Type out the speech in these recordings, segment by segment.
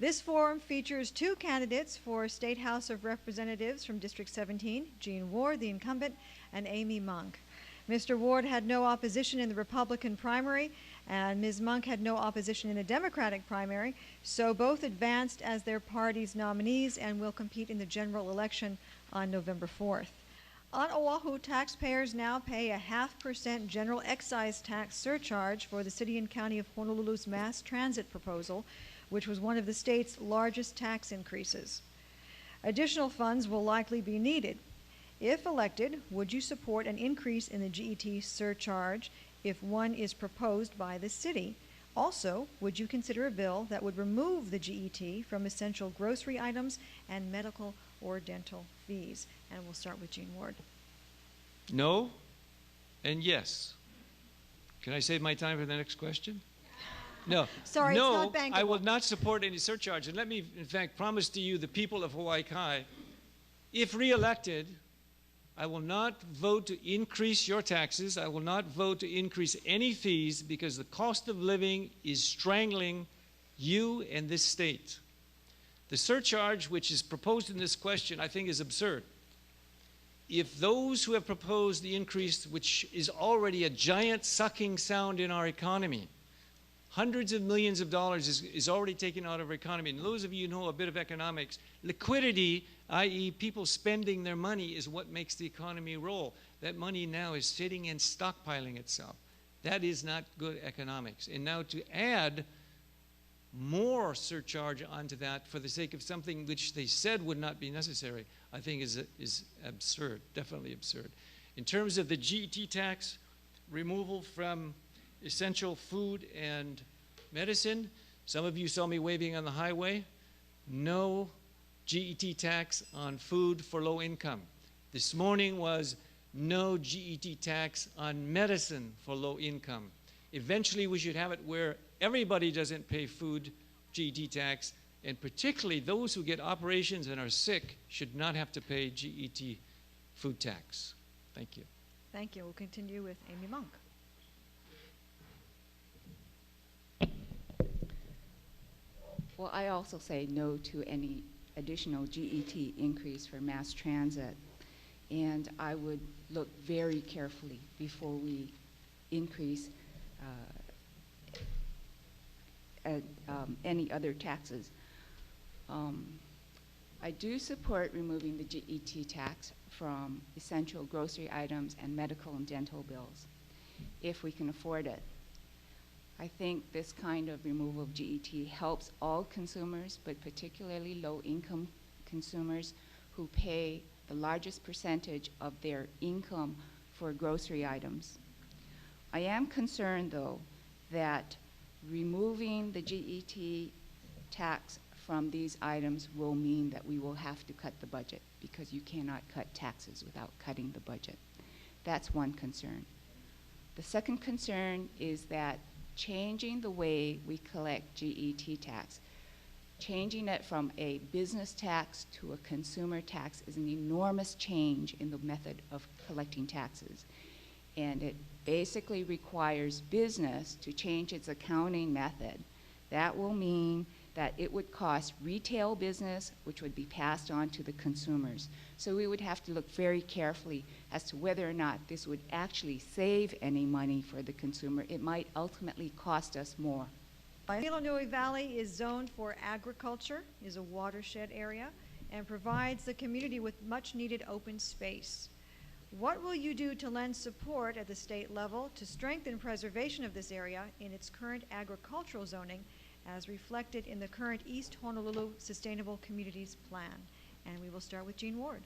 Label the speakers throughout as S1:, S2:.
S1: This forum features two candidates for State House of Representatives from District 17, Gene Ward, the incumbent, and Amy Monk. Mr. Ward had no opposition in the Republican primary, and Ms. Monk had no opposition in the Democratic primary, so both advanced as their party's nominees and will compete in the general election on November 4th. On Oahu, taxpayers now pay a 0.5% general excise tax surcharge for the City and County of Honolulu's mass transit proposal, which was one of the state's largest tax increases. Additional funds will likely be needed. If elected, would you support an increase in the GET surcharge if one is proposed by the city? Also, would you consider a bill that would remove the GET from essential grocery items and medical or dental fees? And we'll start with Gene Ward.
S2: No and yes. Can I save my time for the next question? No.
S1: Sorry,
S2: no,
S1: it's not bankable.
S2: I will not support any surcharge. And let me, in fact, promise to you, the people of Hawaii Kai, if re-elected, I will not vote to increase your taxes. I will not vote to increase any fees because the cost of living is strangling you and this state. The surcharge which is proposed in this question, I think, is absurd. If those who have proposed the increase, which is already a giant sucking sound in our economy, hundreds of millions of dollars is already taken out of our economy. And those of you who know a bit of economics, liquidity, i.e. people spending their money, is what makes the economy roll. That money now is sitting and stockpiling itself. That is not good economics. And now to add more surcharge onto that for the sake of something which they said would not be necessary, I think is absurd, definitely absurd. In terms of the GET tax, removal from essential food and medicine, some of you saw me waving on the highway. No GET tax on food for low income. This morning was no GET tax on medicine for low income. Eventually we should have it where everybody doesn't pay food GET tax, and particularly those who get operations and are sick should not have to pay GET food tax. Thank you.
S1: Thank you. We'll continue with Amy Monk.
S3: Well, I also say no to any additional GET increase for mass transit. And I would look very carefully before we increase any other taxes. I do support removing the GET tax from essential grocery items and medical and dental bills, if we can afford it. I think this kind of removal of GET helps all consumers, but particularly low-income consumers who pay the largest percentage of their income for grocery items. I am concerned, though, that removing the GET tax from these items will mean that we will have to cut the budget, because you cannot cut taxes without cutting the budget. That's one concern. The second concern is that changing the way we collect GET tax, changing it from a business tax to a consumer tax, is an enormous change in the method of collecting taxes. And it basically requires business to change its accounting method. That will mean that it would cost retail business, which would be passed on to the consumers. So we would have to look very carefully as to whether or not this would actually save any money for the consumer. It might ultimately cost us more.
S1: Kamilonui Valley is zoned for agriculture, is a watershed area, and provides the community with much needed open space. What will you do to lend support at the state level to strengthen preservation of this area in its current agricultural zoning, as reflected in the current East Honolulu Sustainable Communities Plan? And we will start with Gene Ward.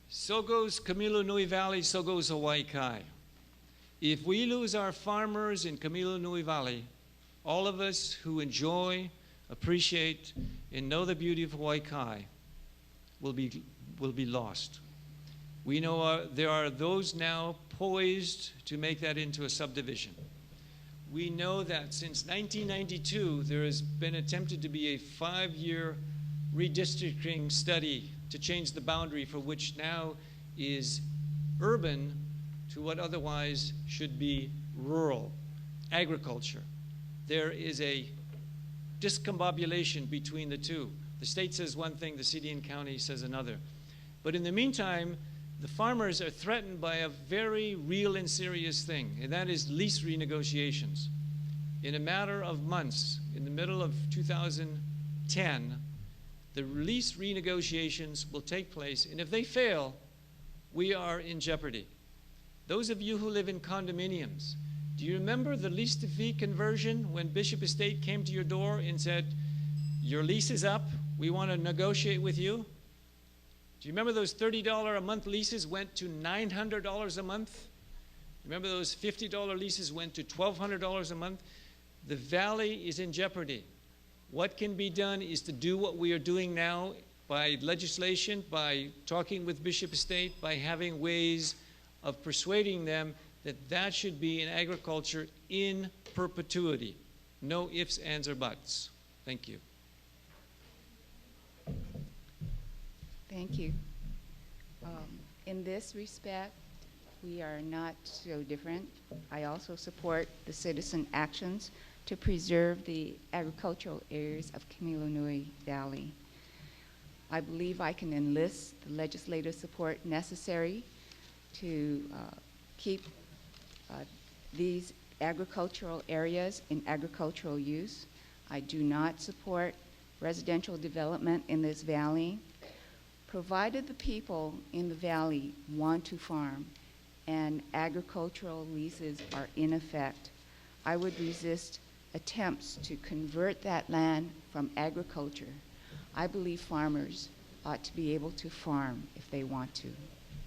S2: So goes Kamilonui Valley, so goes Hawaii Kai. If we lose our farmers in Kamilonui Valley, all of us who enjoy, appreciate, and know the beauty of Hawaii Kai will be lost. We know there are those now poised to make that into a subdivision. We know that since 1992, there has been attempted to be a 5-year redistricting study to change the boundary for which now is urban to what otherwise should be rural agriculture. There is a discombobulation between the two. The state says one thing, the city and county says another. But in the meantime, the farmers are threatened by a very real and serious thing, and that is lease renegotiations. In a matter of months, in the middle of 2010, the lease renegotiations will take place, and if they fail, we are in jeopardy. Those of you who live in condominiums, do you remember the lease to fee conversion when Bishop Estate came to your door and said, your lease is up, we want to negotiate with you? Do you remember those $30 a month leases went to $900 a month? Remember those $50 leases went to $1,200 a month? The valley is in jeopardy. What can be done is to do what we are doing now by legislation, by talking with Bishop Estate, by having ways of persuading them that that should be in agriculture in perpetuity. No ifs, ands, or buts. Thank you.
S3: Thank you. In this respect, we are not so different. I also support the citizen actions to preserve the agricultural areas of Kamilanui Valley. I believe I can enlist the legislative support necessary to keep these agricultural areas in agricultural use. I do not support residential development in this valley. Provided the people in the valley want to farm and agricultural leases are in effect, I would resist attempts to convert that land from agriculture. I believe farmers ought to be able to farm if they want to.